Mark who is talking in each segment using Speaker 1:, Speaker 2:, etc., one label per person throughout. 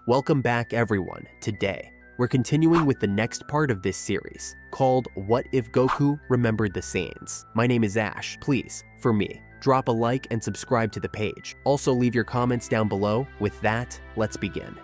Speaker 1: Welcome back everyone. Today, we're continuing with the next part of this series, called What If Goku Remembered the Saiyans? My name is Ash. Please, for me, drop a like and subscribe to the page. Also leave your comments down below. With that, let's begin.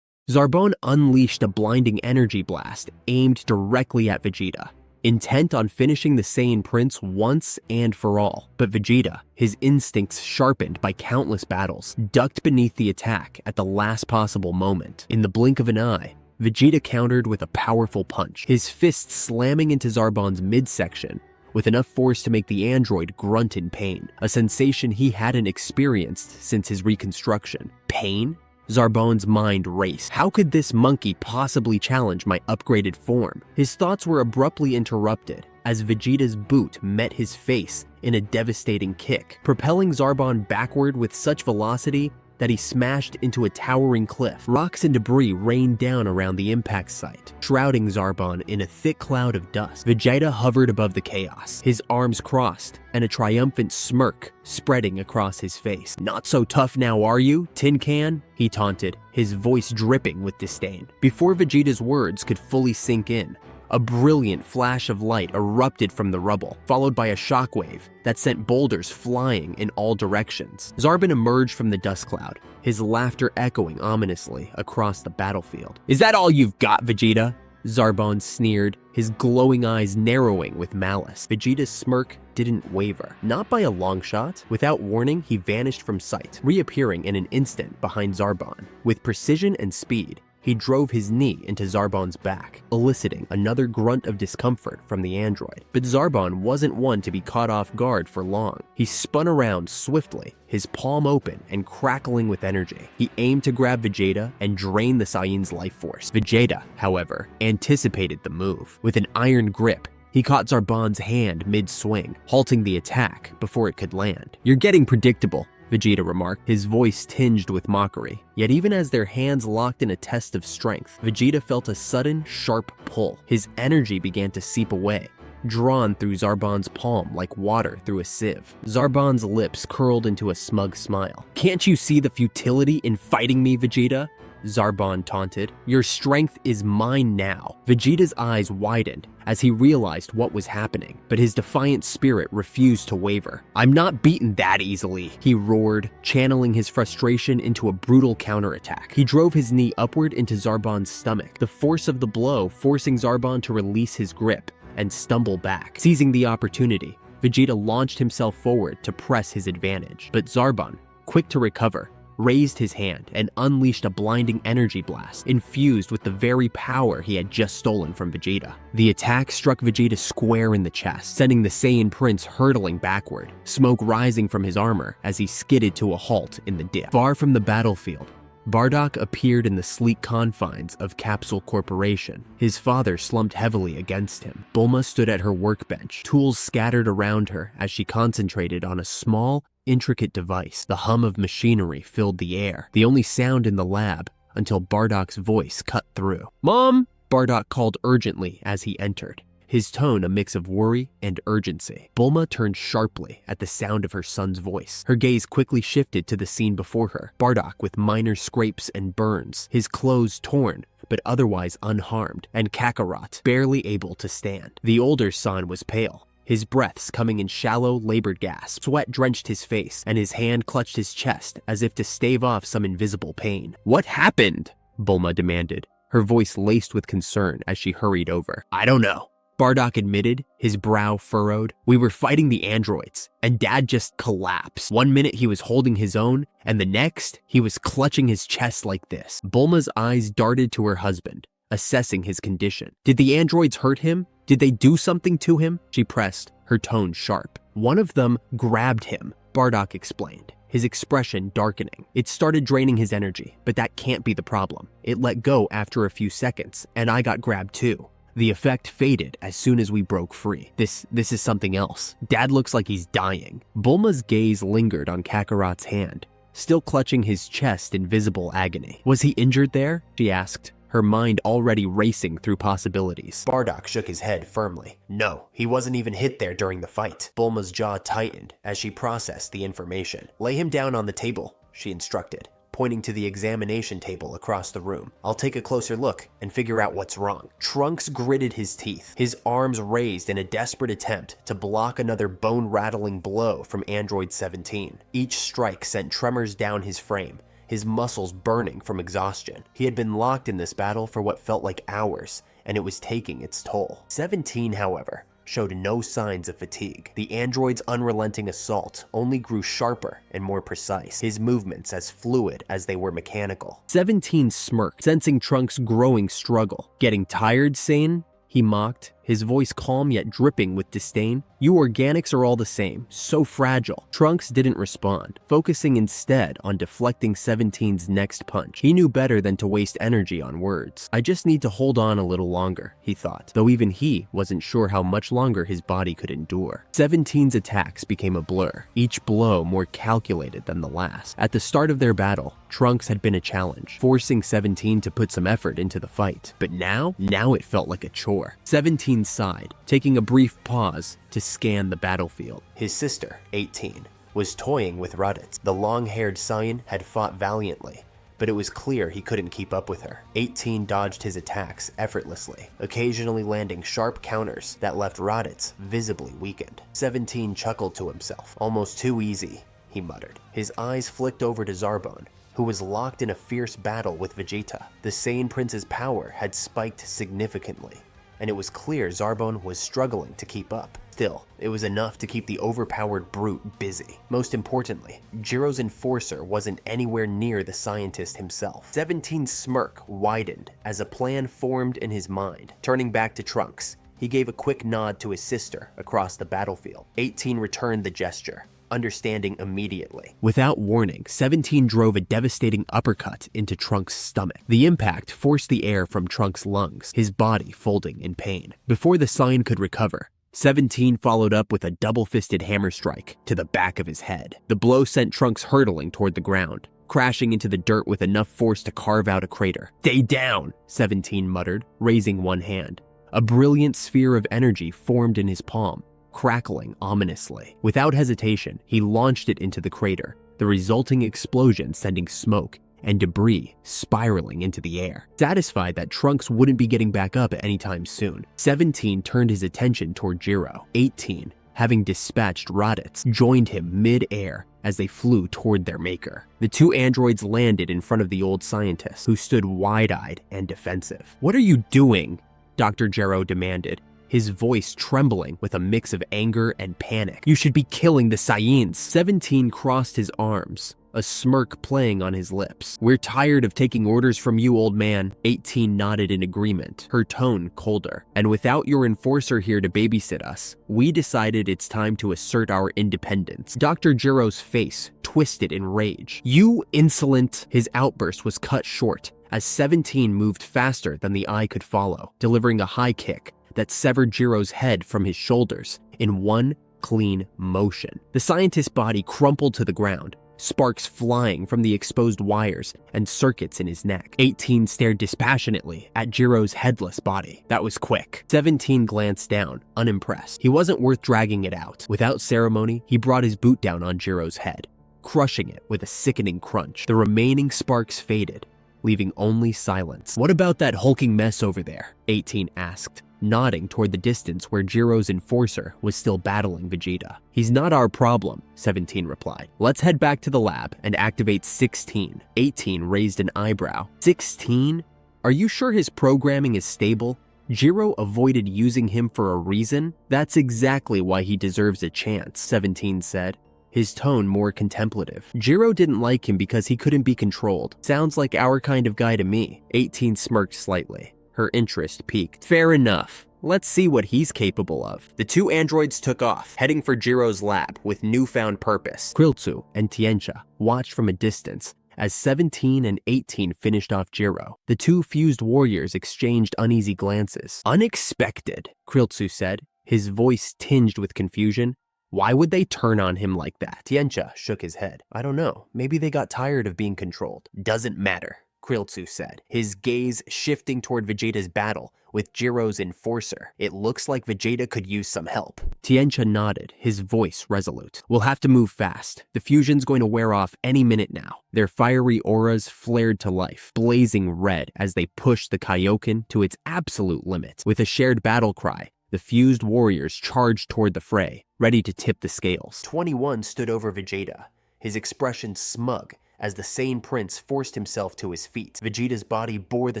Speaker 1: Zarbon unleashed a blinding energy blast aimed directly at Vegeta, intent on finishing the Saiyan Prince once and for all. But Vegeta, his instincts sharpened by countless battles, ducked beneath the attack at the last possible moment. In the blink of an eye, Vegeta countered with a powerful punch, his fist slamming into Zarbon's midsection with enough force to make the android grunt in pain, a sensation he hadn't experienced since his reconstruction. Pain? Zarbon's mind raced. How could this monkey possibly challenge my upgraded form? His thoughts were abruptly interrupted as Vegeta's boot met his face in a devastating kick, propelling Zarbon backward with such velocity that he smashed into a towering cliff. Rocks and debris rained down around the impact site, shrouding Zarbon in a thick cloud of dust. Vegeta hovered above the chaos, his arms crossed, and a triumphant smirk spreading across his face. "Not so tough now, are you, Tin Can?" he taunted, his voice dripping with disdain. Before Vegeta's words could fully sink in, a brilliant flash of light erupted from the rubble, followed by a shockwave that sent boulders flying in all directions. Zarbon emerged from the dust cloud, his laughter echoing ominously across the battlefield. "Is that all you've got, Vegeta?" Zarbon sneered, his glowing eyes narrowing with malice. Vegeta's smirk didn't waver, not by a long shot. Without warning, he vanished from sight, reappearing in an instant behind Zarbon. With precision and speed, he drove his knee into Zarbon's back, eliciting another grunt of discomfort from the android. But Zarbon wasn't one to be caught off guard for long. He spun around swiftly, his palm open and crackling with energy. He aimed to grab Vegeta and drain the Saiyan's life force. Vegeta, however, anticipated the move. With an iron grip, he caught Zarbon's hand mid-swing, halting the attack before it could land. "You're getting predictable," Vegeta remarked, his voice tinged with mockery. Yet even as their hands locked in a test of strength, Vegeta felt a sudden, sharp pull. His energy began to seep away, drawn through Zarbon's palm like water through a sieve. Zarbon's lips curled into a smug smile. "Can't you see the futility in fighting me, Vegeta?" Zarbon taunted. "Your strength is mine now." Vegeta's eyes widened as he realized what was happening, but his defiant spirit refused to waver. "I'm not beaten that easily," he roared, channeling his frustration into a brutal counterattack. He drove his knee upward into Zarbon's stomach, the force of the blow forcing Zarbon to release his grip and stumble back. Seizing the opportunity, Vegeta launched himself forward to press his advantage. But Zarbon, quick to recover, raised his hand and unleashed a blinding energy blast infused with the very power he had just stolen from Vegeta. The attack struck Vegeta square in the chest, sending the Saiyan Prince hurtling backward, smoke rising from his armor as he skidded to a halt in the dip. Far from the battlefield, Bardock appeared in the sleek confines of Capsule Corporation. His father slumped heavily against him. Bulma stood at her workbench, tools scattered around her as she concentrated on a small, intricate device. The hum of machinery filled the air, the only sound in the lab until Bardock's voice cut through. "Mom!" Bardock called urgently as he entered, his tone a mix of worry and urgency. Bulma turned sharply at the sound of her son's voice. Her gaze quickly shifted to the scene before her. Bardock with minor scrapes and burns, his clothes torn but otherwise unharmed, and Kakarot barely able to stand. The older son was pale, his breaths coming in shallow, labored gasps. Sweat drenched his face, and his hand clutched his chest as if to stave off some invisible pain. "What happened?" Bulma demanded, her voice laced with concern as she hurried over. "I don't know," Bardock admitted, his brow furrowed. "We were fighting the androids, and Dad just collapsed. One minute he was holding his own, and the next, he was clutching his chest like this." Bulma's eyes darted to her husband, assessing his condition. "Did the androids hurt him? Did they do something to him?" she pressed, her tone sharp. "One of them grabbed him," Bardock explained, his expression darkening. "It started draining his energy, but that can't be the problem. It let go after a few seconds, and I got grabbed too. The effect faded as soon as we broke free. This is something else. Dad looks like he's dying." Bulma's gaze lingered on Kakarot's hand, still clutching his chest in visible agony. "Was he injured there?" she asked, her mind already racing through possibilities. Bardock shook his head firmly. "No, he wasn't even hit there during the fight." Bulma's jaw tightened as she processed the information. "Lay him down on the table," she instructed, pointing to the examination table across the room. "I'll take a closer look and figure out what's wrong." Trunks gritted his teeth, his arms raised in a desperate attempt to block another bone-rattling blow from Android 17. Each strike sent tremors down his frame, his muscles burning from exhaustion. He had been locked in this battle for what felt like hours, and it was taking its toll. 17, however, showed no signs of fatigue. The android's unrelenting assault only grew sharper and more precise, his movements as fluid as they were mechanical. 17 smirked, sensing Trunks' growing struggle. "Getting tired, Saiyan?" he mocked, his voice calm yet dripping with disdain. "You organics are all the same, so fragile." Trunks didn't respond, focusing instead on deflecting 17's next punch. He knew better than to waste energy on words. "I just need to hold on a little longer," he thought, though even he wasn't sure how much longer his body could endure. 17's attacks became a blur, each blow more calculated than the last. At the start of their battle, Trunks had been a challenge, forcing 17 to put some effort into the fight. But now it felt like a chore. 17 sighed, taking a brief pause to scan the battlefield. His sister, 18, was toying with Raditz. The long-haired Saiyan had fought valiantly, but it was clear he couldn't keep up with her. 18 dodged his attacks effortlessly, occasionally landing sharp counters that left Raditz visibly weakened. 17 chuckled to himself. "Almost too easy," he muttered. His eyes flicked over to Zarbon, who was locked in a fierce battle with Vegeta. The Saiyan Prince's power had spiked significantly, and it was clear Zarbon was struggling to keep up. Still, it was enough to keep the overpowered brute busy. Most importantly, Jiro's enforcer wasn't anywhere near the scientist himself. 17's smirk widened as a plan formed in his mind. Turning back to Trunks, he gave a quick nod to his sister across the battlefield. 18 returned the gesture, understanding immediately. Without warning, 17 drove a devastating uppercut into Trunks' stomach. The impact forced the air from Trunks' lungs, his body folding in pain. Before the Saiyan could recover, 17 followed up with a double-fisted hammer strike to the back of his head. The blow sent Trunks hurtling toward the ground, crashing into the dirt with enough force to carve out a crater. "Stay down," 17 muttered, raising one hand. A brilliant sphere of energy formed in his palm, crackling ominously. Without hesitation, he launched it into the crater, the resulting explosion sending smoke and debris spiraling into the air. Satisfied that Trunks wouldn't be getting back up anytime soon, 17 turned his attention toward Jiro. 18, having dispatched Raditz, joined him mid-air as they flew toward their maker. The two androids landed in front of the old scientist, who stood wide-eyed and defensive. "What are you doing?" Dr. Jiro demanded, his voice trembling with a mix of anger and panic. "You should be killing the Saiyans." 17 crossed his arms, a smirk playing on his lips. "We're tired of taking orders from you, old man." 18 nodded in agreement, her tone colder. "And without your enforcer here to babysit us, we decided it's time to assert our independence." Dr. Jiro's face twisted in rage. "You insolent!" His outburst was cut short as 17 moved faster than the eye could follow, delivering a high kick that severed Jiro's head from his shoulders in one clean motion. The scientist's body crumpled to the ground, sparks flying from the exposed wires and circuits in his neck. 18 stared dispassionately at Jiro's headless body. That was quick. 17 glanced down, unimpressed. He wasn't worth dragging it out. Without ceremony, he brought his boot down on Jiro's head, crushing it with a sickening crunch. The remaining sparks faded, leaving only silence. "What about that hulking mess over there?" 18 asked, nodding toward the distance where Jiro's enforcer was still battling Vegeta. "He's not our problem," 17 replied. "Let's head back to the lab and activate 16. 18 raised an eyebrow. 16? Are you sure his programming is stable? Jiro avoided using him for a reason? That's exactly why he deserves a chance," 17 said, his tone more contemplative. "Jiro didn't like him because he couldn't be controlled. Sounds like our kind of guy to me." 18 smirked slightly, her interest piqued. "Fair enough. Let's see what he's capable of." The two androids took off, heading for Jiro's lab with newfound purpose. Kriltsu and Tiencha watched from a distance as 17 and 18 finished off Jiro. The two fused warriors exchanged uneasy glances. "Unexpected," Kriltsu said, his voice tinged with confusion. "Why would they turn on him like that?" Tiencha shook his head. "I don't know. Maybe they got tired of being controlled." "Doesn't matter," Krilltsu said, his gaze shifting toward Vegeta's battle with Jiro's enforcer. It looks like Vegeta could use some help. Tiencha nodded, his voice resolute. We'll have to move fast. The fusion's going to wear off any minute now. Their fiery auras flared to life, blazing red as they pushed the Kaioken to its absolute limit. With a shared battle cry, the fused warriors charged toward the fray, ready to tip the scales. 21 stood over Vegeta, his expression smug as the Saiyan Prince forced himself to his feet. Vegeta's body bore the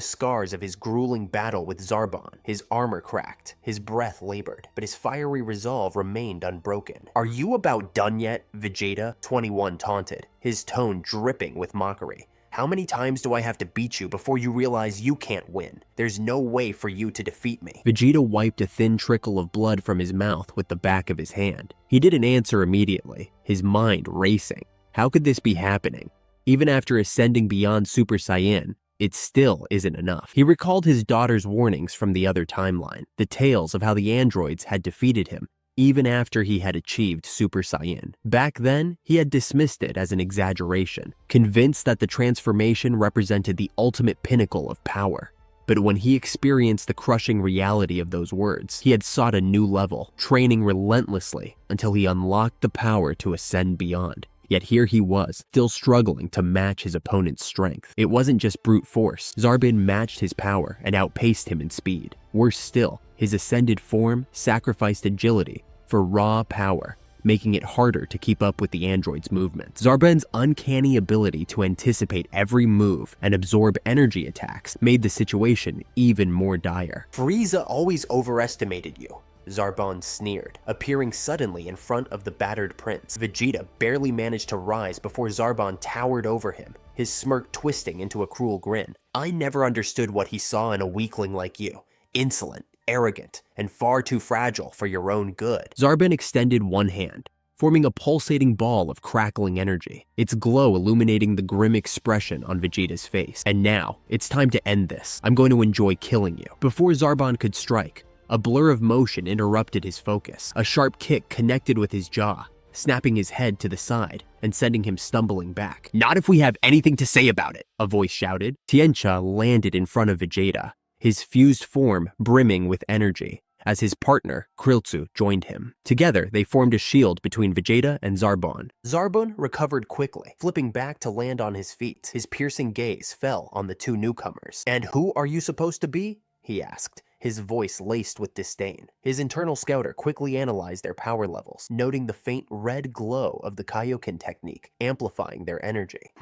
Speaker 1: scars of his grueling battle with Zarbon. His armor cracked, his breath labored, but his fiery resolve remained unbroken. Are you about done yet, Vegeta? 21 taunted, his tone dripping with mockery. How many times do I have to beat you before you realize you can't win? There's no way for you to defeat me. Vegeta wiped a thin trickle of blood from his mouth with the back of his hand. He didn't answer immediately, his mind racing. How could this be happening? Even after ascending beyond Super Saiyan, it still isn't enough. He recalled his daughter's warnings from the other timeline, the tales of how the androids had defeated him, even after he had achieved Super Saiyan. Back then, he had dismissed it as an exaggeration, convinced that the transformation represented the ultimate pinnacle of power. But when he experienced the crushing reality of those words, he had sought a new level, training relentlessly until he unlocked the power to ascend beyond. Yet here he was, still struggling to match his opponent's strength. It wasn't just brute force. Zarbon matched his power and outpaced him in speed. Worse still, his ascended form sacrificed agility for raw power, making it harder to keep up with the android's movements. Zarbon's uncanny ability to anticipate every move and absorb energy attacks made the situation even more dire. Frieza always overestimated you, Zarbon sneered, appearing suddenly in front of the battered prince. Vegeta barely managed to rise before Zarbon towered over him, his smirk twisting into a cruel grin. I never understood what he saw in a weakling like you. Insolent, arrogant, and far too fragile for your own good. Zarbon extended one hand, forming a pulsating ball of crackling energy, its glow illuminating the grim expression on Vegeta's face. And now, it's time to end this. I'm going to enjoy killing you. Before Zarbon could strike, a blur of motion interrupted his focus. A sharp kick connected with his jaw, snapping his head to the side and sending him stumbling back. Not if we have anything to say about it, a voice shouted. Tiencha landed in front of Vegeta, his fused form brimming with energy, as his partner, Krilltsu, joined him. Together, they formed a shield between Vegeta and Zarbon. Zarbon recovered quickly, flipping back to land on his feet. His piercing gaze fell on the two newcomers. And who are you supposed to be? He asked, his voice laced with disdain. His internal scouter quickly analyzed their power levels, noting the faint red glow of the Kaioken technique, amplifying their energy.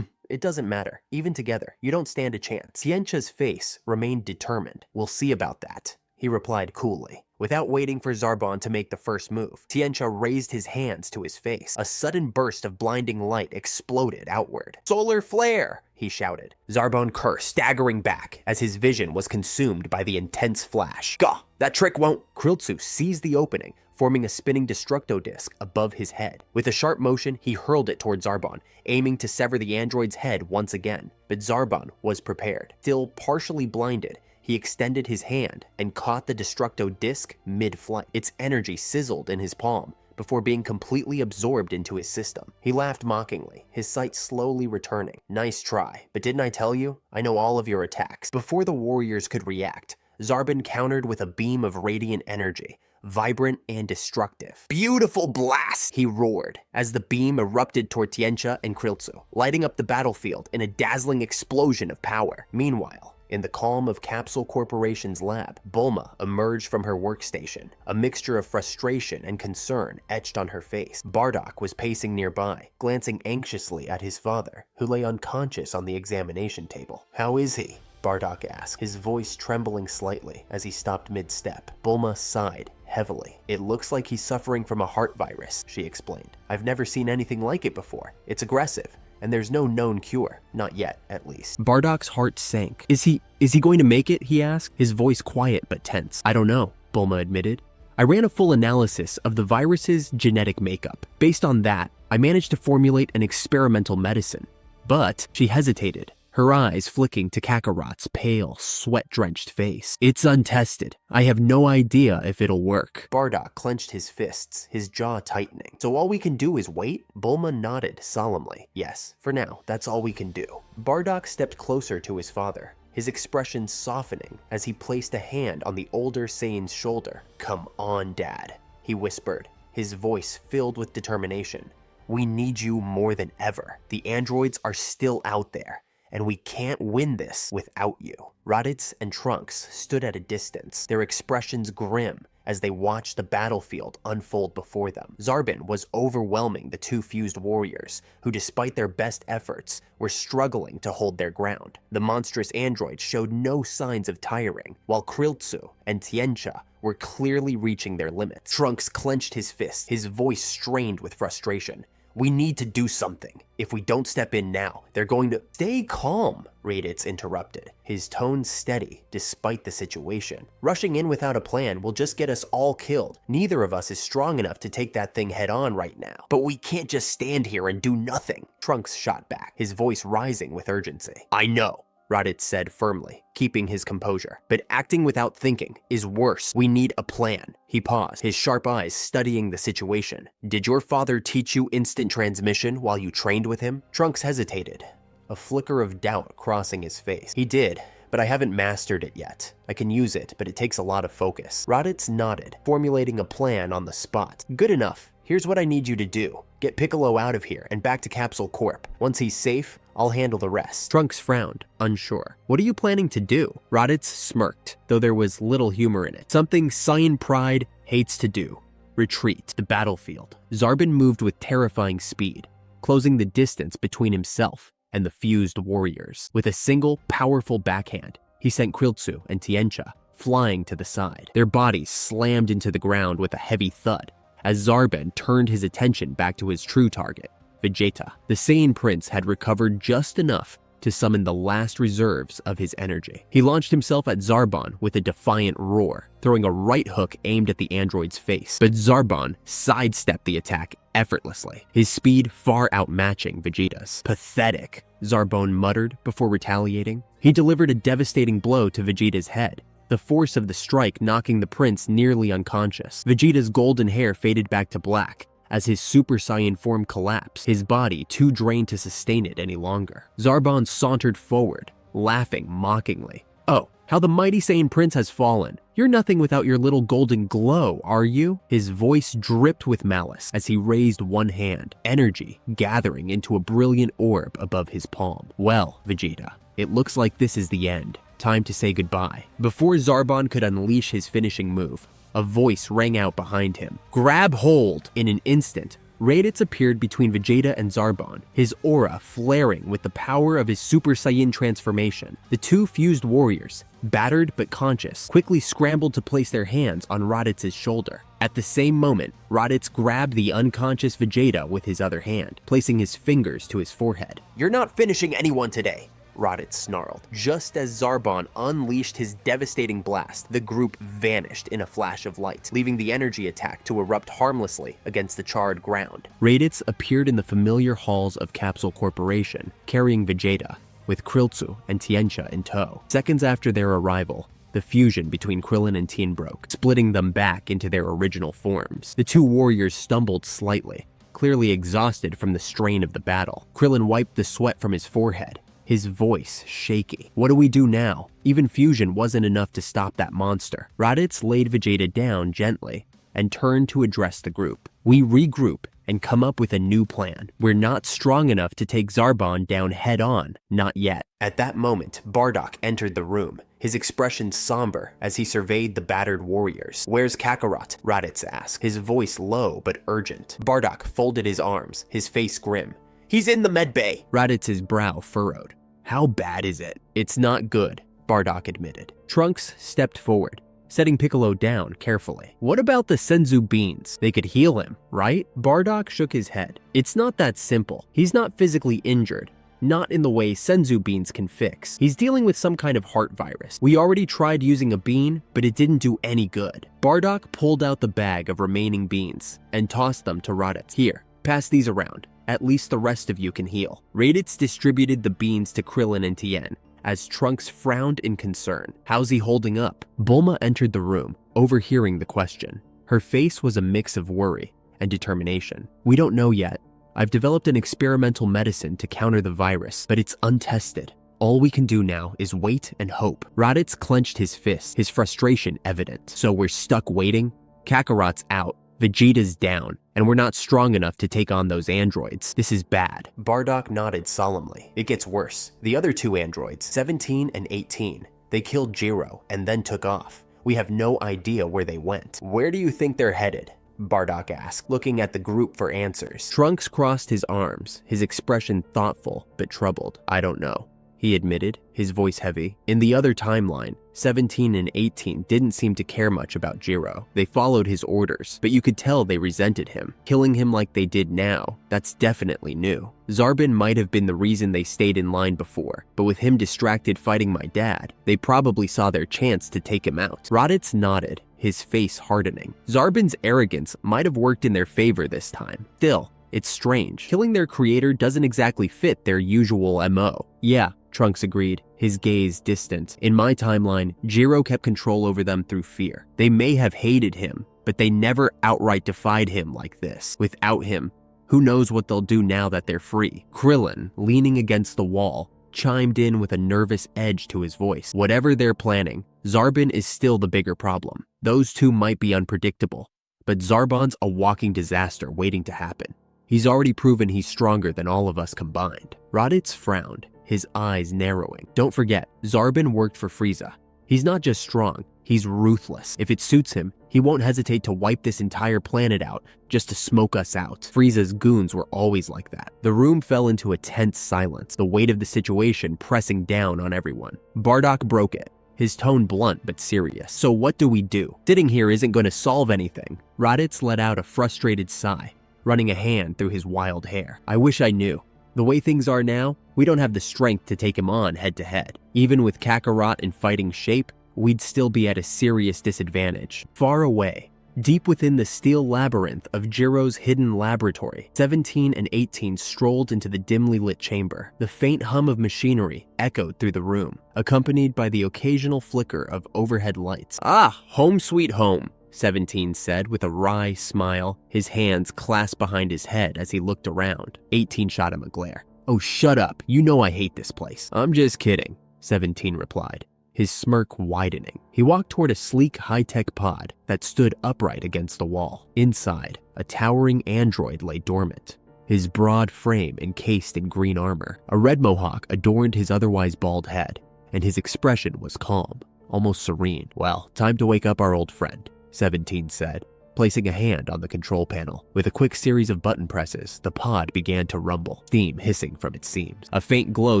Speaker 1: It doesn't matter. Even together, you don't stand a chance. Tiencha's face remained determined. We'll see about that, he replied coolly. Without waiting for Zarbon to make the first move, Tiencha raised his hands to his face. A sudden burst of blinding light exploded outward. Solar flare, he shouted. Zarbon cursed, staggering back as his vision was consumed by the intense flash. Gah! That trick won't... Krilltsu seized the opening, forming a spinning Destructo disc above his head. With a sharp motion, he hurled it toward Zarbon, aiming to sever the android's head once again. But Zarbon was prepared. Still partially blinded, he extended his hand and caught the Destructo disc mid-flight. Its energy sizzled in his palm before being completely absorbed into his system. He laughed mockingly, his sight slowly returning. Nice try, but didn't I tell you? I know all of your attacks. Before the warriors could react, Zarbon countered with a beam of radiant energy, vibrant and destructive. Beautiful blast, he roared, as the beam erupted toward Tiencha and Krilltsu, lighting up the battlefield in a dazzling explosion of power. Meanwhile, in the calm of Capsule Corporation's lab, Bulma emerged from her workstation, a mixture of frustration and concern etched on her face. Bardock was pacing nearby, glancing anxiously at his father, who lay unconscious on the examination table. How is he? Bardock asked, his voice trembling slightly as he stopped mid-step. Bulma sighed heavily. It looks like he's suffering from a heart virus, she explained. I've never seen anything like it before. It's aggressive, and there's no known cure. Not yet, at least. Bardock's heart sank. Is he going to make it? He asked, his voice quiet but tense. I don't know, Bulma admitted. I ran a full analysis of the virus's genetic makeup. Based on that, I managed to formulate an experimental medicine. But she hesitated, her eyes flicking to Kakarot's pale, sweat-drenched face. "It's untested. I have no idea if it'll work." Bardock clenched his fists, his jaw tightening. "So all we can do is wait?" Bulma nodded solemnly. "Yes, for now, that's all we can do." Bardock stepped closer to his father, his expression softening as he placed a hand on the older Saiyan's shoulder. "Come on, Dad," he whispered, his voice filled with determination. "We need you more than ever. The androids are still out there, and we can't win this without you." Raditz and Trunks stood at a distance, their expressions grim as they watched the battlefield unfold before them. Zarbon was overwhelming the two fused warriors, who despite their best efforts, were struggling to hold their ground. The monstrous androids showed no signs of tiring, while Kriltsu and Tiencha were clearly reaching their limits. Trunks clenched his fists, his voice strained with frustration. "We need to do something. If we don't step in now, they're going to—" "Stay calm," Raditz interrupted, his tone steady despite the situation. "Rushing in without a plan will just get us all killed. Neither of us is strong enough to take that thing head on right now." "But we can't just stand here and do nothing," Trunks shot back, his voice rising with urgency. "I know," Raditz said firmly, keeping his composure. "But acting without thinking is worse. We need a plan." He paused, his sharp eyes studying the situation. "Did your father teach you instant transmission while you trained with him?" Trunks hesitated, a flicker of doubt crossing his face. "He did, but I haven't mastered it yet. I can use it, but it takes a lot of focus." Raditz nodded, formulating a plan on the spot. "Good enough. Here's what I need you to do. Get Piccolo out of here and back to Capsule Corp. Once he's safe, I'll handle the rest." Trunks frowned, unsure. "What are you planning to do?" Raditz smirked, though there was little humor in it. "Something Saiyan pride hates to do. Retreat." The battlefield. Zarbon moved with terrifying speed, closing the distance between himself and the fused warriors. With a single, powerful backhand, he sent Kriltsu and Tiencha flying to the side. Their bodies slammed into the ground with a heavy thud as Zarbon turned his attention back to his true target, Vegeta. The Saiyan Prince had recovered just enough to summon the last reserves of his energy. He launched himself at Zarbon with a defiant roar, throwing a right hook aimed at the android's face. But Zarbon sidestepped the attack effortlessly, his speed far outmatching Vegeta's. "Pathetic," Zarbon muttered before retaliating. He delivered a devastating blow to Vegeta's head, the force of the strike knocking the prince nearly unconscious. Vegeta's golden hair faded back to black as his Super Saiyan form collapsed, his body too drained to sustain it any longer. Zarbon sauntered forward, laughing mockingly. "Oh, how the mighty Saiyan Prince has fallen. You're nothing without your little golden glow, are you?" His voice dripped with malice as he raised one hand, energy gathering into a brilliant orb above his palm. "Well, Vegeta, it looks like this is the end. Time to say goodbye." Before Zarbon could unleash his finishing move, a voice rang out behind him. "Grab hold!" In an instant, Raditz appeared between Vegeta and Zarbon, his aura flaring with the power of his Super Saiyan transformation. The two fused warriors, battered but conscious, quickly scrambled to place their hands on Raditz's shoulder. At the same moment, Raditz grabbed the unconscious Vegeta with his other hand, placing his fingers to his forehead. "You're not finishing anyone today," Raditz snarled. Just as Zarbon unleashed his devastating blast, the group vanished in a flash of light, leaving the energy attack to erupt harmlessly against the charred ground. Raditz appeared in the familiar halls of Capsule Corporation, carrying Vegeta, with Kriltsu and Tiencha in tow. Seconds after their arrival, the fusion between Krillin and Tien broke, splitting them back into their original forms. The two warriors stumbled slightly, clearly exhausted from the strain of the battle. Krillin wiped the sweat from his forehead, his voice shaky. "What do we do now? Even fusion wasn't enough to stop that monster." Raditz laid Vegeta down gently and turned to address the group. "We regroup and come up with a new plan. We're not strong enough to take Zarbon down head on, not yet." At that moment, Bardock entered the room, his expression somber as he surveyed the battered warriors. "Where's Kakarot?" Raditz asked, his voice low but urgent. Bardock folded his arms, his face grim. "He's in the medbay." Raditz's brow furrowed. "How bad is it?" "It's not good," Bardock admitted. Trunks stepped forward, setting Piccolo down carefully. "What about the Senzu beans? They could heal him, right?" Bardock shook his head. "It's not that simple. He's not physically injured. Not in the way Senzu beans can fix. He's dealing with some kind of heart virus. We already tried using a bean, but it didn't do any good." Bardock pulled out the bag of remaining beans and tossed them to Raditz. "Here, pass these around. At least the rest of you can heal. Raditz distributed the beans to Krillin and Tien, as Trunks frowned in concern. How's he holding up? Bulma entered the room, overhearing the question. Her face was a mix of worry and determination. We don't know yet. I've developed an experimental medicine to counter the virus, but it's untested. All we can do now is wait and hope. Raditz clenched his fist, his frustration evident. So we're stuck waiting? Kakarot's out, Vegeta's down, and we're not strong enough to take on those androids. This is bad. Bardock nodded solemnly. It gets worse. The other two androids, 17 and 18, they killed Jiro and then took off. We have no idea where they went. Where do you think they're headed? Bardock asked, looking at the group for answers. Trunks crossed his arms, his expression thoughtful but troubled. I don't know, he admitted, his voice heavy. In the other timeline, 17 and 18 didn't seem to care much about Jiro. They followed his orders, but you could tell they resented him. Killing him like they did now, that's definitely new. Zarbin might have been the reason they stayed in line before, but with him distracted fighting my dad, they probably saw their chance to take him out. Raditz nodded, his face hardening. Zarbin's arrogance might have worked in their favor this time. Still, it's strange. Killing their creator doesn't exactly fit their usual MO. Yeah, Trunks agreed, his gaze distant. In my timeline, Jiro kept control over them through fear. They may have hated him, but they never outright defied him like this. Without him, who knows what they'll do now that they're free? Krillin, leaning against the wall, chimed in with a nervous edge to his voice. Whatever they're planning, Zarbin is still the bigger problem. Those two might be unpredictable, but Zarbon's a walking disaster waiting to happen. He's already proven he's stronger than all of us combined. Raditz frowned, his eyes narrowing. Don't forget, Zarbin worked for Frieza. He's not just strong, he's ruthless. If it suits him, he won't hesitate to wipe this entire planet out just to smoke us out. Frieza's goons were always like that. The room fell into a tense silence, the weight of the situation pressing down on everyone. Bardock broke it, his tone blunt but serious. So what do we do? Sitting here isn't going to solve anything. Raditz let out a frustrated sigh, running a hand through his wild hair. I wish I knew. The way things are now, we don't have the strength to take him on head to head. Even with Kakarot in fighting shape, we'd still be at a serious disadvantage. Far away, deep within the steel labyrinth of Jiro's hidden laboratory, 17 and 18 strolled into the dimly lit chamber. The faint hum of machinery echoed through the room, accompanied by the occasional flicker of overhead lights. Ah, home sweet home, 17 said with a wry smile, his hands clasped behind his head as he looked around. 18 shot him a glare. Oh, shut up. You know I hate this place. I'm just kidding, 17 replied, his smirk widening. He walked toward a sleek high-tech pod that stood upright against the wall. Inside, a towering android lay dormant, his broad frame encased in green armor. A red mohawk adorned his otherwise bald head, and his expression was calm, almost serene. Well, time to wake up our old friend, 17 said, placing a hand on the control panel. With a quick series of button presses, the pod began to rumble, steam hissing from its seams. A faint glow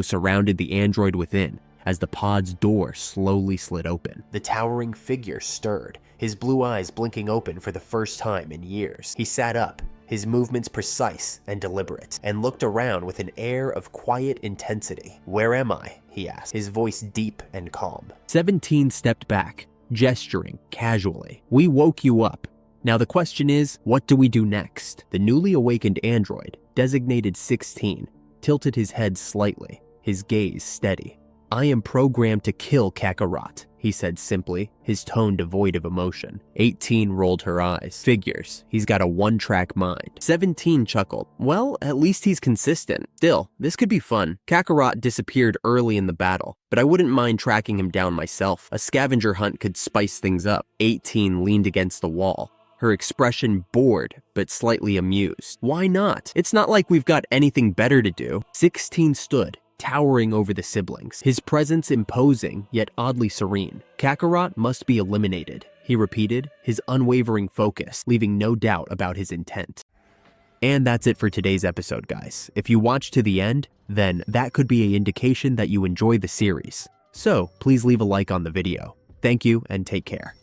Speaker 1: surrounded the android within as the pod's door slowly slid open. The towering figure stirred, his blue eyes blinking open for the first time in years. He sat up, his movements precise and deliberate, and looked around with an air of quiet intensity. Where am I? He asked, his voice deep and calm. 17 stepped back, gesturing casually. We woke you up. Now the question is, what do we do next? The newly awakened android, designated 16, tilted his head slightly, his gaze steady. I am programmed to kill Kakarot, he said simply, his tone devoid of emotion. 18 rolled her eyes. Figures, he's got a one-track mind. 17 chuckled. Well, at least he's consistent. Still, this could be fun. Kakarot disappeared early in the battle, but I wouldn't mind tracking him down myself. A scavenger hunt could spice things up. 18 leaned against the wall, her expression bored but slightly amused. Why not? It's not like we've got anything better to do. 16 stood, towering over the siblings, his presence imposing yet oddly serene. Kakarot must be eliminated, he repeated, his unwavering focus leaving no doubt about his intent. And that's it for today's episode, guys. If you watched to the end, then that could be an indication that you enjoy the series. So please leave a like on the video. Thank you and take care.